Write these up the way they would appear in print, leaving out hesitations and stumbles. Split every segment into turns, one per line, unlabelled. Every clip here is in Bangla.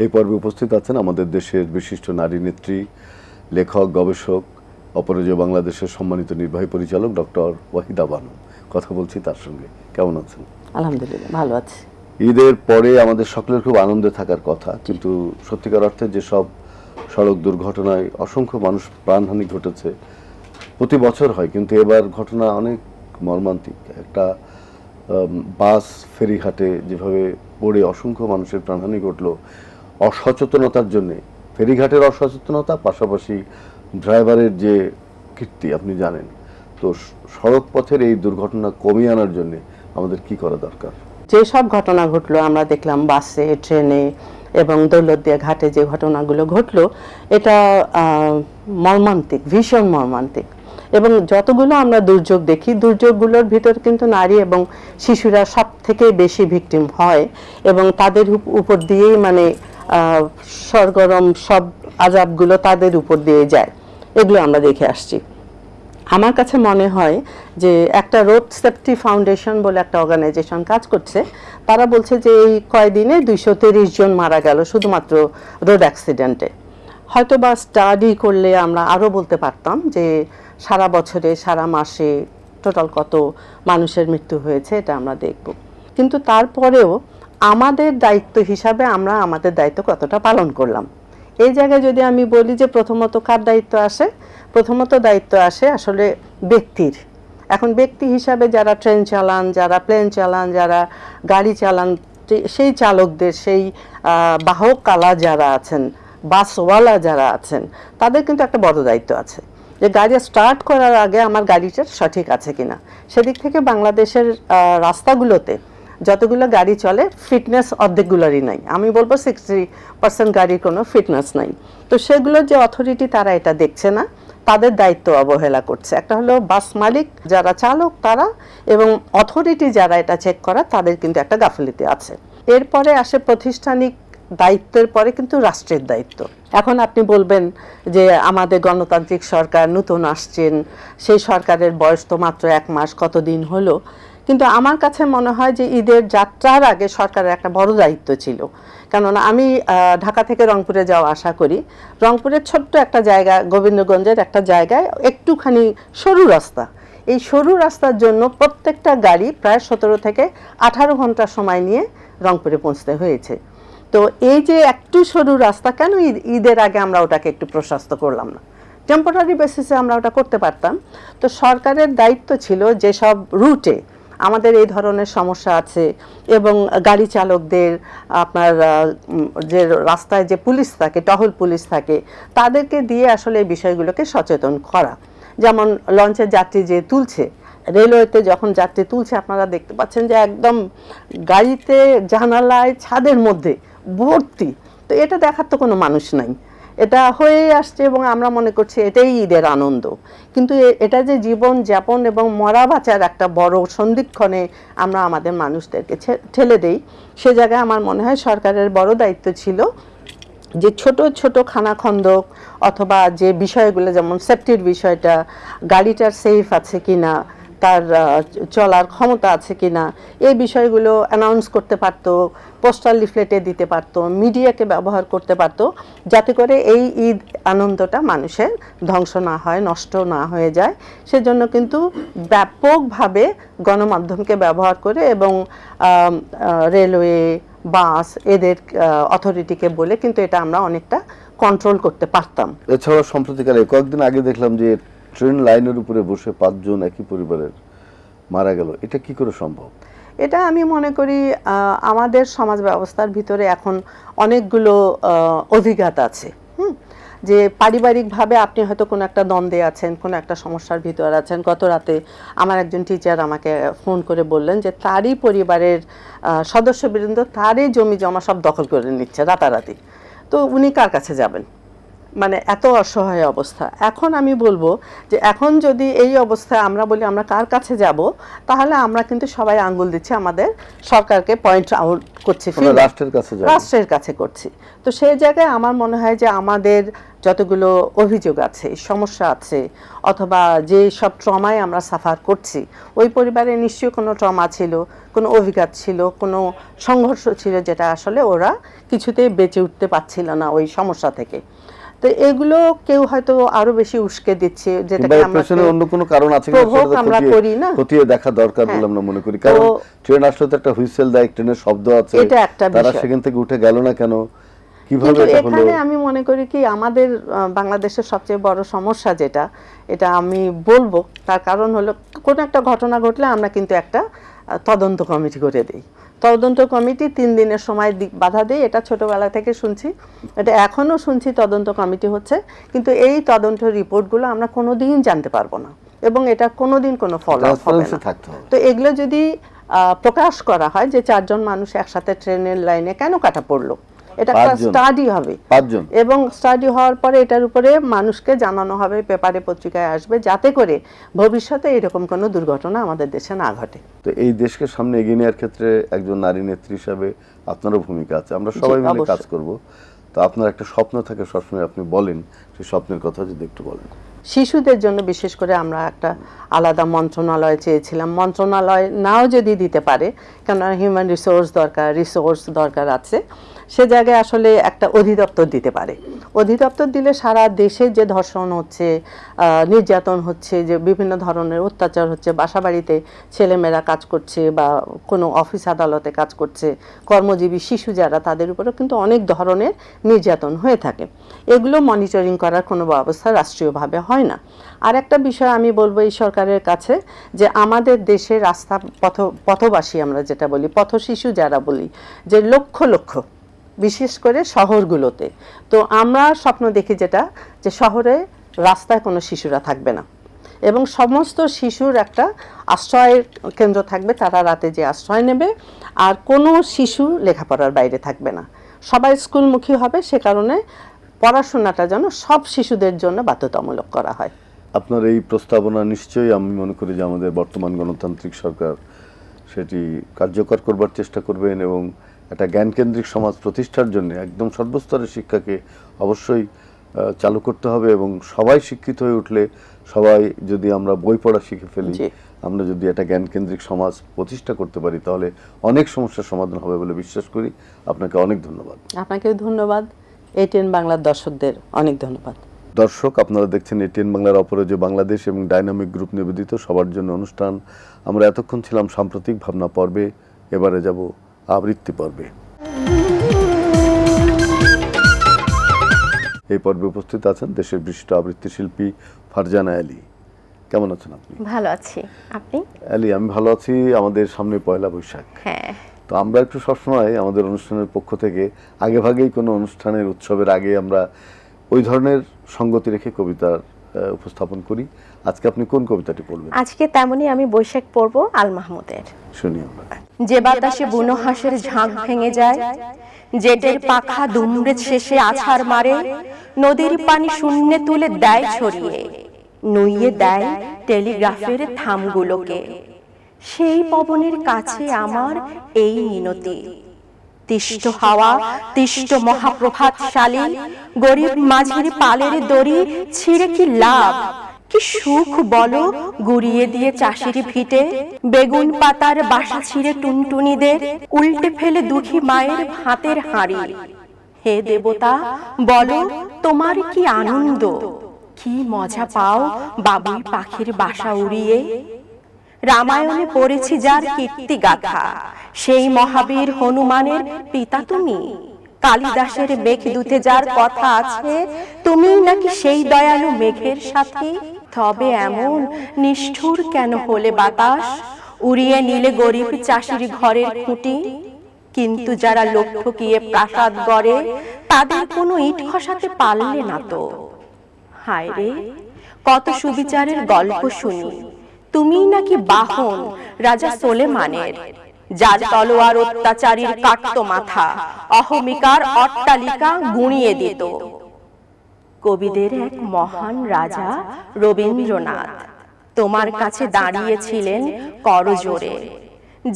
এই পর্বে উপস্থিত আছেন আমাদের দেশের বিশিষ্ট নারী নেত্রী, লেখক, গবেষক, অপরাজেয় বাংলাদেশের সম্মানিত নির্বাহী পরিচালক ডক্টর ওয়াহিদা বানু। কথা বলছি তার সঙ্গে। কেমন আছেন?
আলহামদুলিল্লাহ, ভালো আছি।
ঈদের পরে আমাদের সকলের খুব আনন্দে থাকার কথা, কিন্তু সত্যিকার অর্থে যেসব সড়ক দুর্ঘটনায় অসংখ্য মানুষ প্রাণহানি ঘটেছে প্রতি বছর হয়, কিন্তু এবার ঘটনা অনেক মর্মান্তিক। একটা বাস ফেরিঘাটে যেভাবে পড়ে অসংখ্য মানুষের প্রাণহানি ঘটলো অসচেতনতার জন্যে। ফেরিঘাটের অসচেতনতা, পাশাপাশি ড্রাইভারের যে কীর্তি আপনি জানেন। তো সড়ক পথের এই দুর্ঘটনা কমিয়ে আনার জন্য আমাদের কি করা দরকার?
যেসব ঘটনা ঘটলো আমরা দেখলাম বাসে, ট্রেনে এবং দৌলতদিয়া ঘাটে যে ঘটনাগুলো ঘটলো, এটা মর্মান্তিক, ভীষণ মর্মান্তিক। এবং যতগুলো আমরা দুর্যোগ দেখি, দুর্যোগগুলোর ভিতর কিন্তু নারী এবং শিশুরা সব থেকে বেশি ভিকটিম হয় এবং তাদের উপর দিয়েই মানে সরগরম সব আযাবগুলো তাদের উপর দিয়ে যায়। এগুলো আমরা দেখে আসছি। আমার কাছে মনে হয় যে একটা রোড সেফটি ফাউন্ডেশন বলে একটা অর্গানাইজেশন কাজ করছে। তারা বলছে যে এই কয়দিনে 230 জন মারা গেল শুধুমাত্র রোড অ্যাক্সিডেন্টে। হয়তো বা স্টাডি করলে আমরা আরও বলতে পারতাম যে সারা বছরে, সারা মাসে টোটাল কত মানুষের মৃত্যু হয়েছে, এটা আমরা দেখব। কিন্তু তারপরেও আমাদের দায়িত্ব হিসাবে আমরা আমাদের দায়িত্ব কতটা পালন করলাম, এই জায়গায় যদি আমি বলি যে প্রথমত কার দায়িত্ব আসে, প্রথমত দায়িত্ব আসে আসলে ব্যক্তির। এখন ব্যক্তি হিসাবে যারা ট্রেন চালান, যারা প্লেন চালান, যারা গাড়ি চালান, সেই চালকদের, সেই বাহক কালা যারা আছেন, বাসওয়ালা যারা আছেন, তাদের কিন্তু একটা বড় দায়িত্ব আছে যে গাড়ি স্টার্ট করার আগে আমার গাড়িটা সঠিক আছে কিনা। সেদিক থেকে বাংলাদেশের রাস্তাগুলোতে যতগুলো গাড়ি চলে, ফিটনেস অর্ধেকগুলোরই নাই। আমি বলবো 60% গাড়ির কোনো ফিটনেস নাই। তো সেগুলোর যে অথরিটি, তারা এটা দেখছে না, তাদের দায়িত্ব অবহেলা করছে। একটা হলো বাস মালিক যারা চালক তারা, এবং অথরিটি যারা এটা চেক করা, তাদের কিন্তু একটা গাফিলতি আছে। এরপরে আসে প্রাতিষ্ঠানিক দায়িত্বের পরে কিন্তু রাষ্ট্রের দায়িত্ব। এখন আপনি বলবেন যে আমাদের গণতান্ত্রিক সরকার নতুন আসছেন, সেই সরকারের বয়স তো মাত্র 1 মাস, কতদিন হলো। কিন্তু আমার কাছে মনে হয় যে ঈদের যাত্রার আগে সরকারের একটা বড় দায়িত্ব ছিল। কেননা আমি ঢাকা থেকে রংপুরে যাওয়া আসা করি। রংপুরের ছোট্ট একটা জায়গা, গোবিন্দগঞ্জের একটা জায়গায় একটুখানি সরু রাস্তা। এই সরু রাস্তার জন্য প্রত্যেকটা গাড়ি প্রায় 17 থেকে 18 ঘন্টা সময় নিয়ে রংপুরে পৌঁছতে হয়েছে। তো এই যে একটু সরু রাস্তা, কেন ঈদের আগে আমরা ওটাকে একটু প্রশস্ত করলাম না? টেম্পোরারি বেসিসে আমরা ওটা করতে পারতাম। তো সরকারের দায়িত্ব ছিল যেসব রুটে আমাদের এই ধরনের সমস্যা আছে এবং গাড়ি চালকদের, আপনার যে রাস্তায় যে পুলিশ থাকে, টহল পুলিশ থাকে, তাদেরকে দিয়ে আসলে এই বিষয়গুলোকে সচেতন করা। যেমন লঞ্চের যাত্রী যে তুলছে, রেলওয়েতে যখন যাত্রী তুলছে, আপনারা দেখতে পাচ্ছেন যে একদম গাড়িতে জানালায়, ছাদের মধ্যে ভর্তি। তো এটা দেখার তো কোনো মানুষ নাই, এটা হয়ে আসছে এবং আমরা মনে করছি এটাই ঈদের আনন্দ। কিন্তু এটা যে জীবন যাপন এবং মরা বাঁচার একটা বড় সন্ধিক্ষণে আমরা আমাদের মানুষদেরকে ঠেলে দেই, সে জায়গায় আমার মনে হয় সরকারের বড় দায়িত্ব ছিল যে ছোট ছোট খানাখন্দক অথবা যে বিষয়গুলো, যেমন সেফটির বিষয়টা, গাড়িটার সেফ আছে কিনা, তার চলার ক্ষমতা আছে কিনা, এই বিষয়গুলো অ্যানাউন্স করতে পারতো, পোস্টাল লিফলেটে দিতে পারতো, মিডিয়াকে ব্যবহার করতে পারতো, যাতে করে এই ঈদ আনন্দটা মানুষের ধ্বংস না হয়, নষ্ট না হয়ে যায়। সেজন্য কিন্তু ব্যাপকভাবে গণমাধ্যমকে ব্যবহার করে এবং রেলওয়ে, বাস, এদের অথরিটিকে বলে কিন্তু এটা আমরা অনেকটা কন্ট্রোল করতে পারতাম।
এছাড়াও সম্প্রতিকালে কয়েকদিন আগে দেখলাম যে ট্রেন লাইনের উপরে বসে 5 জন একই পরিবারের মারা গেল। এটা কি করে সম্ভব?
এটা আমি মনে করি আমাদের সমাজ ব্যবস্থার ভিতরে এখন অনেকগুলো অভিঘাত আছে। যে পারিবারিকভাবে আপনি হয়তো কোনো একটা দ্বন্দ্বে আছেন, কোনো একটা সমস্যার ভিতর আছেন। গত রাতে আমার একজন টিচার আমাকে ফোন করে বললেন যে তারই পরিবারের সদস্যবৃন্দ তারই জমি জমা সব দখল করে নিচ্ছে রাতারাতি। তো উনি কার কাছে যাবেন? মানে এত অসহায় অবস্থা। এখন আমি বলবো যে এখন যদি এই অবস্থায় আমরা বলি আমরা কার কাছে যাব, তাহলে আমরা কিন্তু সবাই আঙ্গুল দিচ্ছি আমাদের সরকারকে, পয়েন্ট আউট করছি,
রাষ্ট্রের কাছে
রাষ্ট্রের কাছে করছি। তো সেই জায়গায় আমার মনে হয় যে আমাদের যতগুলো অভিযোগ আছে, সমস্যা আছে, অথবা যে সব ট্রমায় আমরা সাফার করছি, ওই পরিবারে নিশ্চয়ই কোনো ট্রমা ছিল, কোনো অভিঘাত ছিল, কোনো সংঘর্ষ ছিল, যেটা আসলে ওরা কিছুতেই বেঁচে উঠতে পারছিল না ওই সমস্যা থেকে। তো এগুলো কেউ হয়তো আরো বেশি উস্কে দিচ্ছে, যেটাকে আমরা
অন্য কোনো কারণ আছে
কিনা আমরা করি না,
খতিয়ে দেখা দরকার বলে আমরা মনে করি। কারণ ট্রেন আসলে তো একটা হুইসেল দেয়, ট্রেনের শব্দ আছে,
এটা একটা বিষয়।
তারা সেখান থেকে উঠে গেল না কেন, কিভাবে এটা হলো?
এখানে আমি মনে করি কি আমাদের বাংলাদেশের সবচেয়ে বড় সমস্যা যেটা, এটা আমি বলবো, তার কারণ হলো কোনো একটা ঘটনা ঘটলে আমরা কিন্তু একটা তদন্ত কমিটি করে দিই। তদন্ত কমিটি 3 দিনের সময় বাধা দেয়, এটা ছোটবেলা থেকে শুনছি, এটা এখনো শুনছি, তদন্ত কমিটি হচ্ছে, কিন্তু এই তদন্ত রিপোর্টগুলো আমরা কোনোদিন জানতে পারবো না, এবং এটা কোনোদিন কোনো ফলোআপ হবে না। তো এগুলো যদি প্রকাশ করা হয় যে 4 জন মানুষ একসাথে ট্রেনের লাইনে কেন কাটা পড়লো, এটা একটা স্টাডি হবে, এবং স্টাডি হওয়ার পরে এটার উপরে মানুষকে জানানো হবে, পেপারে পত্রিকায় আসবে, যাতে করে ভবিষ্যতে এরকম কোনো দুর্ঘটনা আমাদের দেশে না ঘটে।
তো এই দেশকে সামনে এগিয়ে নেওয়ার ক্ষেত্রে একজন নারী নেত্রী হিসাবে আপনারও ভূমিকা আছে, আমরা সবাই মিলে কাজ করব। তো আপনার একটা স্বপ্ন থাকে সবসময়, আপনি বলেন সেই স্বপ্নের কথা যদি একটু বলেন।
শিশুদের জন্য বিশেষ করে আমরা একটা আলাদা মন্ত্রণালয় চেয়েছিলাম। মন্ত্রণালয় নাও যদি দিতে পারে, কেননা হিউম্যান রিসোর্স দরকার আছে, সে জায়গায় আসলে একটা অধিদপ্তর দিতে পারে। অধিদপ্তর দিলে সারা দেশে যে ধর্ষণ হচ্ছে, নির্যাতন হচ্ছে, যে বিভিন্ন ধরনের অত্যাচার হচ্ছে, বাসাবাড়িতে ছেলেমেয়েরা কাজ করছে বা কোনো অফিস আদালতে কাজ করছে, কর্মজীবী শিশু যারা, তাদের উপরেও কিন্তু অনেক ধরনের নির্যাতন হয়ে থাকে। এগুলো মনিটরিং করার কোনো ব্যবস্থা রাষ্ট্রীয়ভাবে হয় না। আর একটা বিষয় আমি বলবো এই সরকারের কাছে, যে আমাদের দেশে রাস্তা পথবাসী আমরা যেটা বলি, পথ শিশু যারা বলি, যে লক্ষ লক্ষ, বিশেষ করে শহরগুলোতে, তো আমরা স্বপ্ন দেখি যেটা, যে শহরে রাস্তায় কোনো শিশুরা থাকবে না, এবং সমস্ত শিশুর একটা আশ্রয়ের কেন্দ্র থাকবে, তারা রাতে যে আশ্রয় নেবে, আর কোনো শিশু লেখাপড়ার বাইরে থাকবে না, সবাই স্কুলমুখী হবে। সে কারণে পড়াশোনাটা যেন সব শিশুদের জন্য বাধ্যতামূলক করা হয়।
আপনার এই প্রস্তাবনা নিশ্চয়ই আমি মনে করি যে আমাদের বর্তমান গণতান্ত্রিক সরকার সেটি কার্যকর করবার চেষ্টা করবেন, এবং একটা জ্ঞানকেন্দ্রিক সমাজ প্রতিষ্ঠার জন্য একদম সর্বস্তরের শিক্ষাকে অবশ্যই চালু করতে হবে, এবং সবাই শিক্ষিত হয়ে উঠলে, সবাই যদি আমরা বই পড়া শিখে ফেলি, আমরা যদি একটা জ্ঞানকেন্দ্রিক সমাজ প্রতিষ্ঠা করতে পারি, তাহলে অনেক সমস্যার সমাধান হবে বলে বিশ্বাস করি। আপনাকে অনেক ধন্যবাদ।
আপনাকেও ধন্যবাদ। এটিএন বাংলার দর্শকদের অনেক ধন্যবাদ।
দর্শক, আপনারা দেখছেন এটিএন বাংলার অপরাজেয় বাংলাদেশ এবং ডাইনামিক গ্রুপ নিবেদিত সবার জন্য অনুষ্ঠান। আমরা এতক্ষণ ছিলাম সাম্প্রতিক ভাবনা পর্বে, এবারে যাব আবৃত্তি পর্বে। এই পর্বে উপস্থিত আছেন দেশের বিশিষ্ট আবৃত্তি শিল্পী ফারজানা আলী। কেমন আছেন আপনি?
ভালো আছি, আপনি?
আলী, আমি ভালো আছি। আমাদের সামনে পয়লা বৈশাখ,
হ্যাঁ,
তো আমরা একটু সবসময় আমাদের অনুষ্ঠানের পক্ষ থেকে আগে ভাগেই কোনো অনুষ্ঠানের উৎসবের আগে আমরা ওই ধরনের সঙ্গতি রেখে কবিতার উপস্থাপন করি। আজকে আপনি কোন কবিতাটি পড়বেন?
আজকে তেমনই আমি বৈশাখ পড়ব আল মাহমুদের।
শুনি আমরা।
যে বাতাসে বুনো হাঁসের ঝাঁক ভেঙে যায়, জেটের পাখা দুমড়ে শেষে আছাড় মারে, নদীর পানি শূন্যে তুলে দেয় ছড়িয়ে, নুইয়ে দেয় টেলিগ্রাফের থামগুলোকে। সেই পবনের কাছে আমার এই মিনতি, তিষ্ট হাওয়া তিষ্ট মহাপ্রভাতশালী, গরিব মাঝির পালের দড়ি ছিঁড়ে কি লাভ, কি সুখ বলো গুড়িয়ে দিয়ে চাষির ভিটে, বেগুন পাতার বাসা ছিঁড়ে টুনটুনিদের উল্টে ফেলে দুঃখী মায়ের ভাতের হাঁড়ি। হে দেবতা, বলো তোমার কি আনন্দ, কি মজা পাও বাবুই পাখির বাসা উড়িয়ে। রামায়ণে পড়েছি যার কীর্তি গাথা, সেই মহাবীর হনুমানের পিতা তুমি। কালিদাসের মেঘদূতে যার কথা আছে, তুমি নাকি সেই দয়ালু মেঘের সাথে। তবে এমন নিষ্ঠুর কেন হলে বাতাস, উড়িয়ে নিলে গরিব চাষির ঘরের খুঁটি। কিন্তু যারা লোক ঠকিয়ে প্রাসাদ গড়ে, তাদের কোনো ইট খসাতে পারলে না তো। হায় রে, কত সুবিচারের গল্প শুনি, তুমি নাকি বাহন রাজা সোলেমানের, যার তলোয়ার অত্যাচারীর কাটতো মাথা, অহমিকার অট্টালিকা গুঁড়িয়ে দিত। কবিদের এক মহান রাজা রবীন্দ্রনাথ তোমার কাছে দাঁড়িয়েছিলেন করজোড়ে,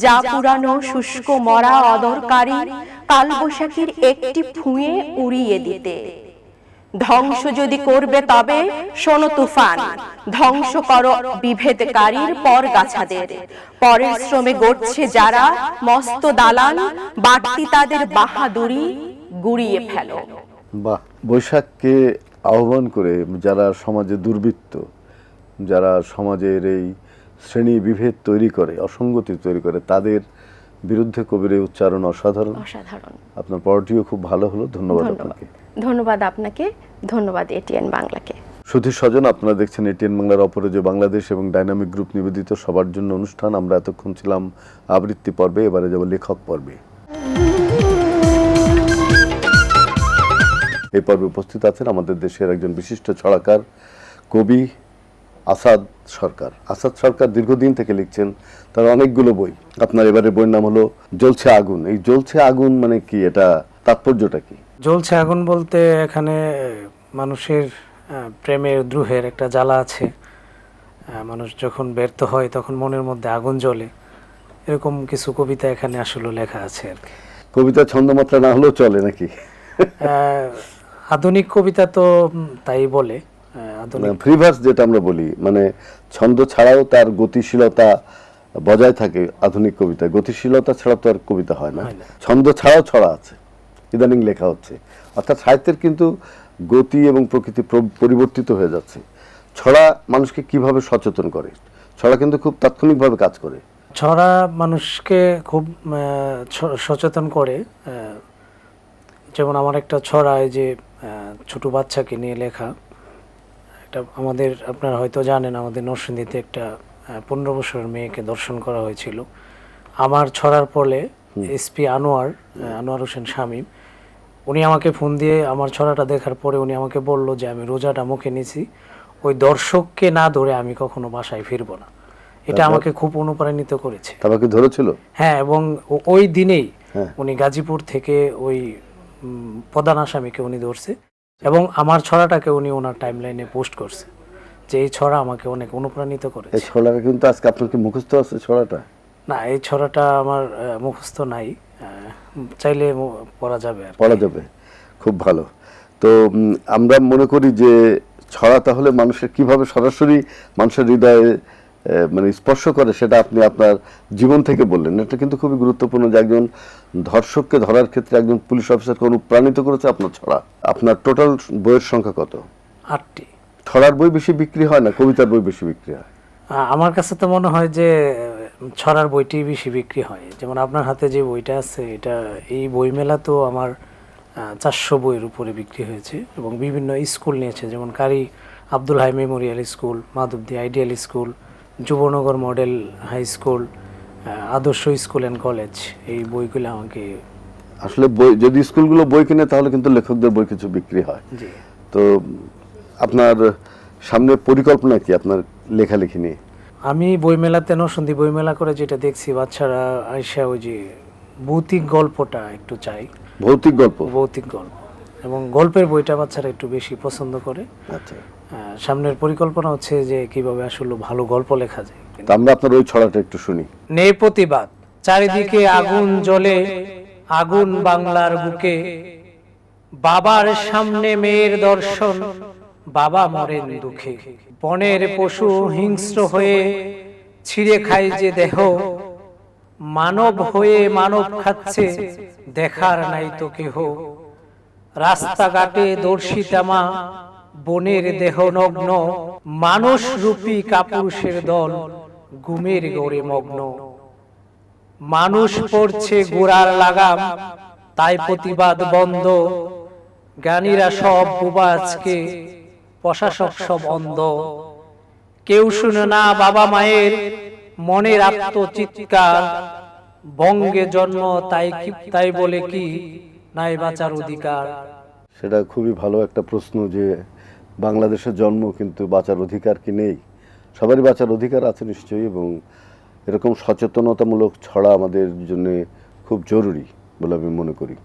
যা পুরানো শুষ্ক মরা অদরকারী কালবৈশাখীর একটি ফুঁয়ে উড়িয়ে দিতে। ধ্বংস যদি করবে তবে শোনো তুফান, ধ্বংস করো বিভেদকারীর পরগাছাদের। পরের শ্রমে গড়ছে যারা মস্ত দালান, বাড়তি তাদের বাহাদুরি গুড়িয়ে ফেলো।
বাহ, বৈশাখকে আহ্বান করে যারা সমাজে দুর্বৃত্ত, যারা সমাজের এই শ্রেণী বিভেদ তৈরি করে, অসঙ্গতি তৈরি করে, তাদের বিরুদ্ধে কবির এই উচ্চারণ অসাধারণ।
অসাধারণ।
আপনার পড়াটিও খুব ভালো হলো, ধন্যবাদ আপনাকে।
ধন্যবাদ আপনাকে, ধন্যবাদ এটিএন বাংলাকে।
সুধী স্বজন, আপনারা দেখছেন এটিএন বাংলার অপরাজয় বাংলাদেশ এবং ডাইনামিক গ্রুপ নিবেদিত সবার জন্য অনুষ্ঠান। আমরা এতক্ষণ ছিলাম আবৃত্তি পর্বে, এবারে যাব লেখক পর্বে। এই পর্বে উপস্থিত আছেন আমাদের দেশের একজন বিশিষ্ট ছড়াকার, কবি আসাদ সরকার। আসাদ সরকার দীর্ঘদিন থেকে লিখছেন, তার অনেকগুলো বই। আপনার এবারে বইয়ের নাম হলো জ্বলছে আগুন। এই জ্বলছে আগুন মানে কি, এটা তাৎপর্যটা কি?
জ্বলছে আগুন বলতে এখানে মানুষের প্রেমের দ্রোহের একটা জ্বালা আছে। মানুষ যখন ব্যর্থ হয় তখন মনের মধ্যে আগুন জ্বলে, এরকম কিছু কবিতা এখানে আসলে লেখা আছে আর কি।
কবিতা ছন্দমাত্রা না হলেও চলে নাকি?
আধুনিক কবিতা তো তাই বলে। আধুনিক
ফ্রি ভার্স যেটা আমরা বলি, মানে ছন্দ ছাড়াও তার গতিশীলতা বজায় থাকে। আধুনিক কবিতা গতিশীলতা ছাড়া তো আর কবিতা হয় না। ছন্দ ছাড়াও ছড়া আছে, ইদানিং লেখা হচ্ছে। অর্থাৎ সাহিত্যের কিন্তু গতি এবং প্রকৃতি পরিবর্তিত হয়ে যাচ্ছে। ছড়া মানুষকে কিভাবে সচেতন করে? ছড়া কিন্তু খুব তাৎক্ষণিকভাবে কাজ করে।
ছড়া মানুষকে খুব সচেতন করে। যেমন আমার একটা ছড়া, এই যে ছোট বাচ্চাকে নিয়ে লেখা, এটা আমাদের, আপনারা হয়তো জানেন, আমাদের নরসিংদীতে একটা 15 বছরের মেয়েকে ধর্ষণ করা হয়েছিল। আমার ছড়ার পরে এসপি আনোয়ার হোসেন শামীম, উনি আমাকে ফোন দিয়ে আমার ছড়াটা দেখার পরে উনি আমাকে বলল যে আমি রোজাটা মুখে নিয়েছি, ওই দর্শককে না ধরে আমি কখনো বাসায় ফিরবো না। এটা আমাকে খুব অনুপ্রাণিত করেছে।
তাকে ধরেছিল?
হ্যাঁ, এবং ওই দিনেই উনি গাজীপুর থেকে ওই প্রধান আসামিকে উনি ধরছে এবং আমার ছড়াটাকে উনি ওনার টাইমলাইনে পোস্ট করছে, যে এই ছড়া আমাকে অনেক অনুপ্রাণিত করেছে।
এই ছড়াটা কিন্তু আজকে আপনার কি মুখস্থ আছে ছড়াটা?
না, এই ছড়াটা আমার মুখস্থ নাই, চাইলে পড়া যাবে।
পড়া যাবে, খুব ভালো। তো আমরা মনে করি যে ছড়া তাহলে মানুষের কিভাবে সরাসরি মানুষের হৃদয়ে মানে স্পর্শ করে, সেটা আপনি আপনার জীবন থেকে বললেন। এটা কিন্তু খুবই গুরুত্বপূর্ণ যে একজন ধর্ষককে ধরার ক্ষেত্রে একজন পুলিশ অফিসারকে অনুপ্রাণিত করেছে আপনার ছড়া। আপনার টোটাল বইয়ের সংখ্যা কত?
8টি।
ছড়ার বই বেশি বিক্রি হয় না কবিতার বই বেশি বিক্রি হয়?
আমার কাছে তো মনে হয় যে ছড়ার বইটি বেশি বিক্রি হয়। যেমন আপনার হাতে যে বইটা আছে, এটা এই বইমেলা তো আমার 400 বইয়ের উপরে বিক্রি হয়েছে এবং বিভিন্ন স্কুল নিয়েছে, যেমন Qari Abdul Hai memorial school, Madhabdi ideal school, Jubonagar model high school, Adarsha school and college. এই বইগুলো আমাকে
আসলে বই যদি স্কুলগুলো বই কিনে তাহলে কিন্তু লেখকদের বই কিছু বিক্রি হয়। তো আপনার সামনে পরিকল্পনা কি আপনার লেখালেখি নিয়ে?
আমি বইমেলাতে, নরসিংদী বইমেলা করে যেটা দেখছি, বাচ্চারা আইসা ওই যে ভৌতিক গল্পটা একটু চাই।
ভৌতিক গল্প?
ভৌতিক গল্প এবং গল্পের বইটা বাচ্চারা একটু বেশি পছন্দ করে।
আচ্ছা,
সামনের পরিকল্পনা হচ্ছে যে কিভাবে আসলে ভালো গল্প লেখা যায়।
আমরা আপনার ওই ছড়াটা একটু শুনি।
নেই প্রতিবাদ, চারিদিকে আগুন জ্বলে, আগুন বাংলার বুকে, বাবার সামনে মেয়ের দর্শন, বাবা মরেন দুঃখে, বনের পশু হিংস্র হয়ে ছিঁড়ে খায় যে দেহ, মানব হয়ে মানব খাচ্ছে, দেখার নাই তো কেহ, রাস্তাঘাটে দর্শিতামা, বনের দেহ নগ্ন, মানুষ রূপী কাপুরুষের দল, ঘুমের গড়ে মগ্ন, মানুষ পড়ছে গোড়ার লাগাম, তাই প্রতিবাদ বন্ধ, জ্ঞানীরা সব বোবা আজকে, প্রশাসক সব অন্ধ, কেউ শুনে না বাবা মায়ের মনের আত্মচিৎকার, বঙ্গে জন্ম তাই বলে কি নাই বাঁচার অধিকার।
সেটা খুবই ভালো একটা প্রশ্ন যে বাংলাদেশের জন্ম কিন্তু বাঁচার অধিকার কি নেই? সবারই বাঁচার অধিকার আছে নিশ্চয়ই, এবং এরকম সচেতনতামূলক ছড়া আমাদের জন্য খুব জরুরি বলে আমি মনে করি।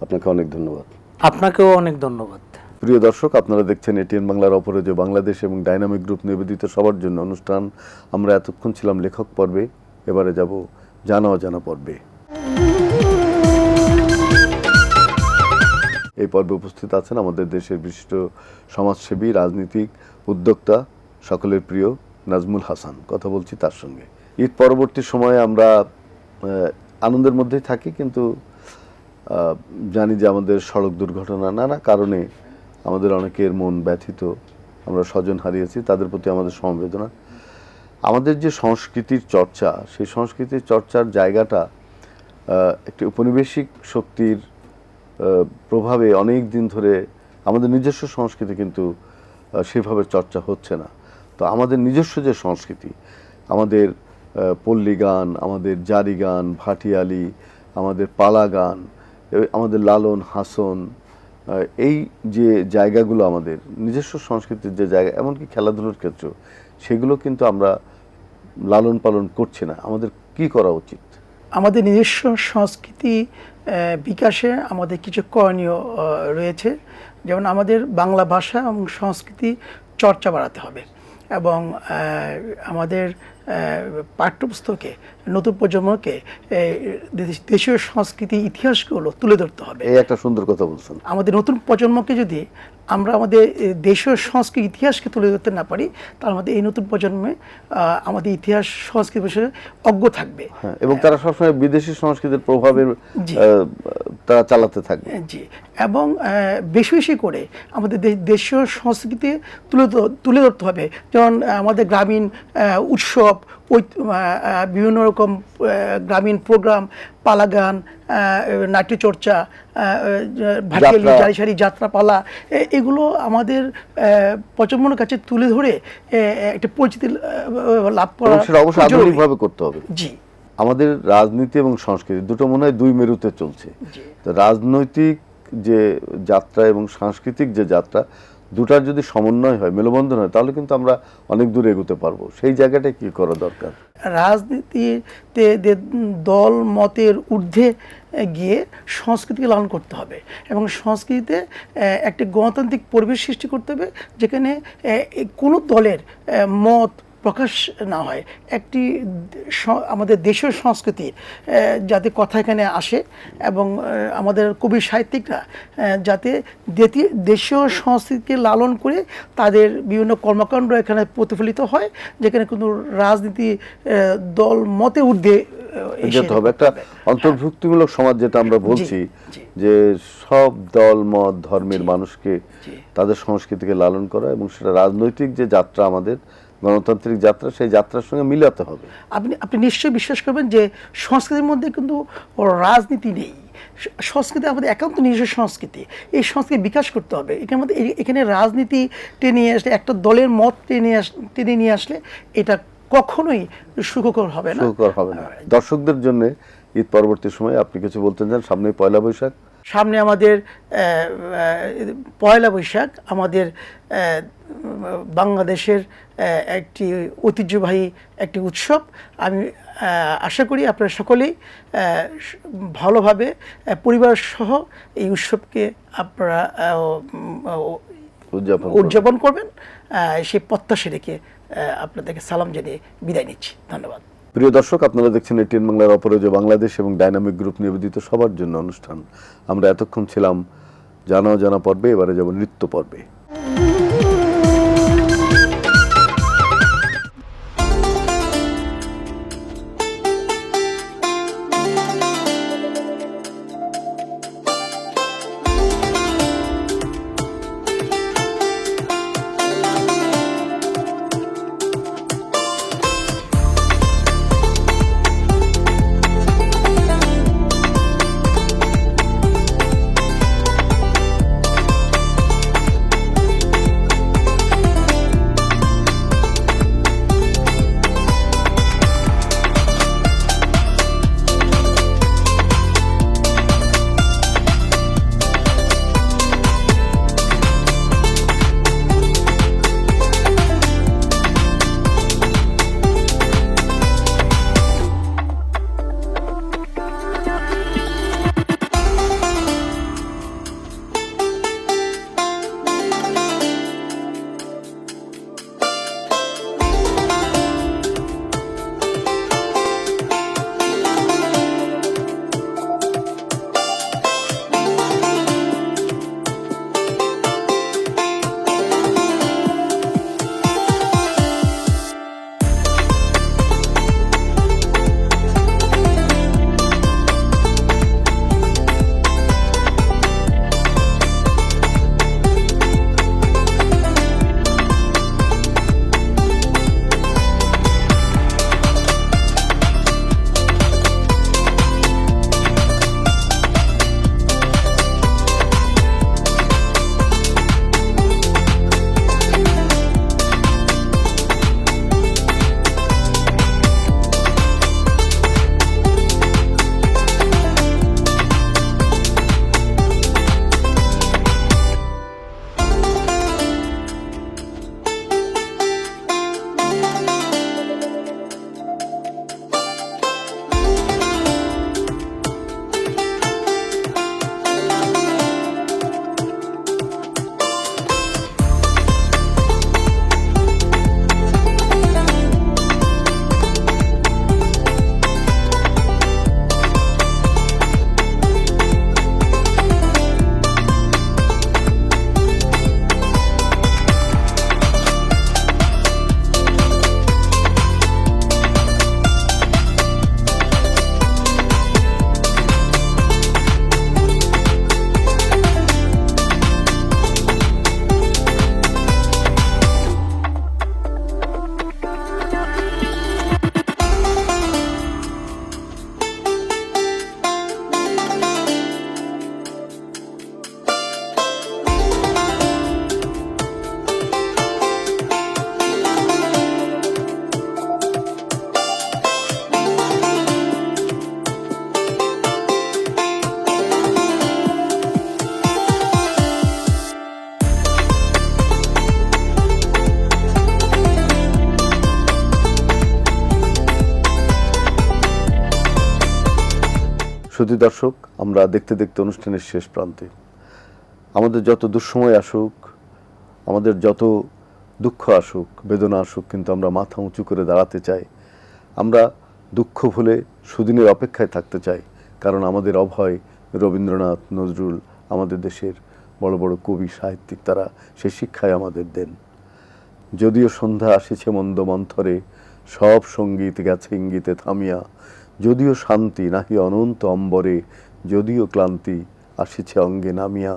আপনাকে অনেক ধন্যবাদ।
আপনাকেও অনেক ধন্যবাদ।
প্রিয় দর্শক, আপনারা দেখছেন এটিএন বাংলার অপরাজেয় বাংলাদেশ এবং ডাইনামিক গ্রুপ নিবেদিত সবার জন্য অনুষ্ঠান। আমরা এতক্ষণ ছিলাম লেখক পর্বে, এবারে যাব জানা অজানা পর্বে। এই পর্বে উপস্থিত আছেন আমাদের দেশের বিশিষ্ট সমাজসেবী, রাজনীতিক, উদ্যোক্তা, সকলের প্রিয় নাজমুল হাসান। কথা বলছি তার সঙ্গে। ঈদ পরবর্তী সময়ে আমরা আনন্দের মধ্যেই থাকি, কিন্তু জানি যে আমাদের সড়ক দুর্ঘটনা নানা কারণে আমাদের অনেকের মন ব্যথিত। আমরা স্বজন হারিয়েছি, তাদের প্রতি আমাদের সমবেদনা। আমাদের যে সংস্কৃতির চর্চা, সেই সংস্কৃতির চর্চার জায়গাটা একটি উপনিবেশিক শক্তির প্রভাবে অনেক দিন ধরে আমাদের নিজস্ব সংস্কৃতি কিন্তু সেভাবে চর্চা হচ্ছে না। তো আমাদের নিজস্ব যে সংস্কৃতি, আমাদের পল্লী গান, আমাদের জারি গান, ভাটিয়ালি, আমাদের পালা গান, আমাদের লালন হাসন, এই যে জায়গাগুলো আমাদের নিজস্ব সংস্কৃতির যে জায়গা, এমনকি খেলাধুলোর ক্ষেত্র, সেগুলো কিন্তু আমরা লালন পালন করছি না। আমাদের কি করা উচিত?
আমাদের নিজস্ব সংস্কৃতি বিকাশে আমাদের কিছু করণীয় রয়েছে। যেমন আমাদের বাংলা ভাষা এবং সংস্কৃতি চর্চা বাড়াতে হবে এবং আমাদের পাঠ্যপুস্তকে নতুন প্রজন্মকে দেশীয় সংস্কৃতি ইতিহাসগুলো তুলে ধরতে হবে।
এই একটা সুন্দর কথা বলছেন।
আমাদের নতুন প্রজন্মকে যদি আমরা আমাদের দেশীয় সংস্কৃতি ইতিহাসকে তুলে ধরতে না পারি, তাহলে আমাদের এই নতুন প্রজন্মে আমাদের ইতিহাস সংস্কৃতি বিষয়ে অজ্ঞ থাকবে।
হ্যাঁ, এবং তারা সবসময় বিদেশি সংস্কৃতির প্রভাবের তারা চালাতে থাকবে।
জি, এবং বেশি বেশি করে আমাদের দেশীয় সংস্কৃতি তুলে ধরতে হবে। যেমন আমাদের গ্রামীণ উৎসব, বিভিন্ন রকম গ্রামীণ প্রোগ্রাম, পালা গান, নাট্যচর্চা, ভাটিয়ালি, জারিসারি, যাত্রাপালা, এগুলো আমাদের প্রজন্মের কাছে তুলে ধরে একটা পরিচিতি লাভ করা
সেটা অবশ্যই আধুনিকভাবে করতে হবে।
জি,
আমাদের রাজনীতি এবং সংস্কৃতি দুটো মনে হয় দুই মেরুতে চলছে। তো রাজনৈতিক যে যাত্রা এবং সাংস্কৃতিক যে যাত্রা, দুটার যদি সমন্বয় হয়, মেলবন্ধন হয়, তাহলে কিন্তু আমরা অনেক দূর এগোতে পারবো। সেই জায়গাটা কি করা দরকার?
রাজনীতিতে দল মতের ঊর্ধ্বে গিয়ে সংস্কৃতিকে লালন করতে হবে এবং সংস্কৃতিতে একটি গণতান্ত্রিক পরিবেশ সৃষ্টি করতে হবে, যেখানে কোনো দলের মত প্রকাশ না হয়। একটি আমাদের দেশীয় সংস্কৃতির যাতে কথা এখানে আসে এবং আমাদের কবি সাহিত্যিকরা যাতে দেশীয় সংস্কৃতিকে লালন করে তাদের বিভিন্ন কর্মকাণ্ড এখানে প্রতিফলিত হয়, যেখানে কোনো রাজনীতি দল মতে ঊর্ধ্বে
যেতে হবে। একটা অন্তর্ভুক্তিমূলক সমাজ, যেটা আমরা বলছি, যে সব দল মত ধর্মের মানুষকে তাদের সংস্কৃতিকে লালন করা এবং সেটা রাজনৈতিক যে যাত্রা, আমাদের গণতান্ত্রিক যাত্রা, সেই যাত্রার সঙ্গে মিলাতে হবে।
আপনি নিশ্চয়ই বিশ্বাস করবেন যে সংস্কৃতির মধ্যে কিন্তু রাজনীতি নেই। সংস্কৃতি আমাদের একান্ত নিজস্ব সংস্কৃতি, এই সংস্কৃতি বিকাশ করতে হবে। এখানে রাজনীতি টেনে নিয়ে আসলে, একটা দলের মত টেনে নিয়ে আসলে এটা কখনোই সুখকর হবে না।
দর্শকদের জন্য ঈদ পরবর্তী সময়ে আপনি কিছু বলতে চান? সামনে পয়লা বৈশাখ,
সামনে আমাদের পয়লা বৈশাখ, আমাদের বাংলাদেশের একটি ঐতিহ্যবাহী একটি উৎসব। আমি আশা করি আপনারা সকলেই ভালোভাবে পরিবার সহ এই উৎসবকে আপনারা উদযাপন করবেন, সেই প্রত্যাশা রেখে আপনাদেরকে সালাম জানিয়ে বিদায় নিচ্ছি। ধন্যবাদ।
প্রিয় দর্শক, আপনারা দেখছেন এটিএন বাংলার অপরাজেয় বাংলাদেশ এবং ডাইনামিক গ্রুপ নিবেদিত সবার জন্য অনুষ্ঠান। আমরা এতক্ষণ ছিলাম জানা অজানা পর্বে, এবারে যাব নৃত্য পর্বে। সুপ্রতি দর্শক, আমরা দেখতে দেখতে অনুষ্ঠানের শেষ প্রান্তে। আমাদের যত দুঃসময় আসুক, আমাদের যত দুঃখ আসুক, বেদনা আসুক, কিন্তু আমরা মাথা উঁচু করে দাঁড়াতে চাই। আমরা দুঃখ ভুলে সুদিনের অপেক্ষায় থাকতে চাই, কারণ আমাদের অভয় রবীন্দ্রনাথ, নজরুল, আমাদের দেশের বড় বড় কবি, সাহিত্যিক, তারা সে শিক্ষায় আমাদের দেন। যদিও সন্ধ্যা আসিছে মন্দ মন্থরে, সব সঙ্গীত গেছে ইঙ্গিতে থামিয়া, যদিও শান্তি নাহি অনন্ত অম্বরে, যদিও ক্লান্তি আসিছে অঙ্গে নামিয়া,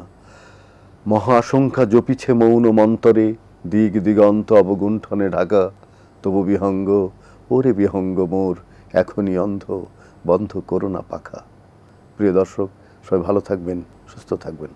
মহা আশঙ্কা জপিছে মৌন মন্তরে, দিগ দিগন্ত অবগুণ্ঠনে ঢাকা, তবু বিহঙ্গ, ওরে বিহঙ্গ মোর এখনই অন্ধ, বন্ধ করো না পাখা। প্রিয় দর্শক, সবাই ভালো থাকবেন, সুস্থ থাকবেন।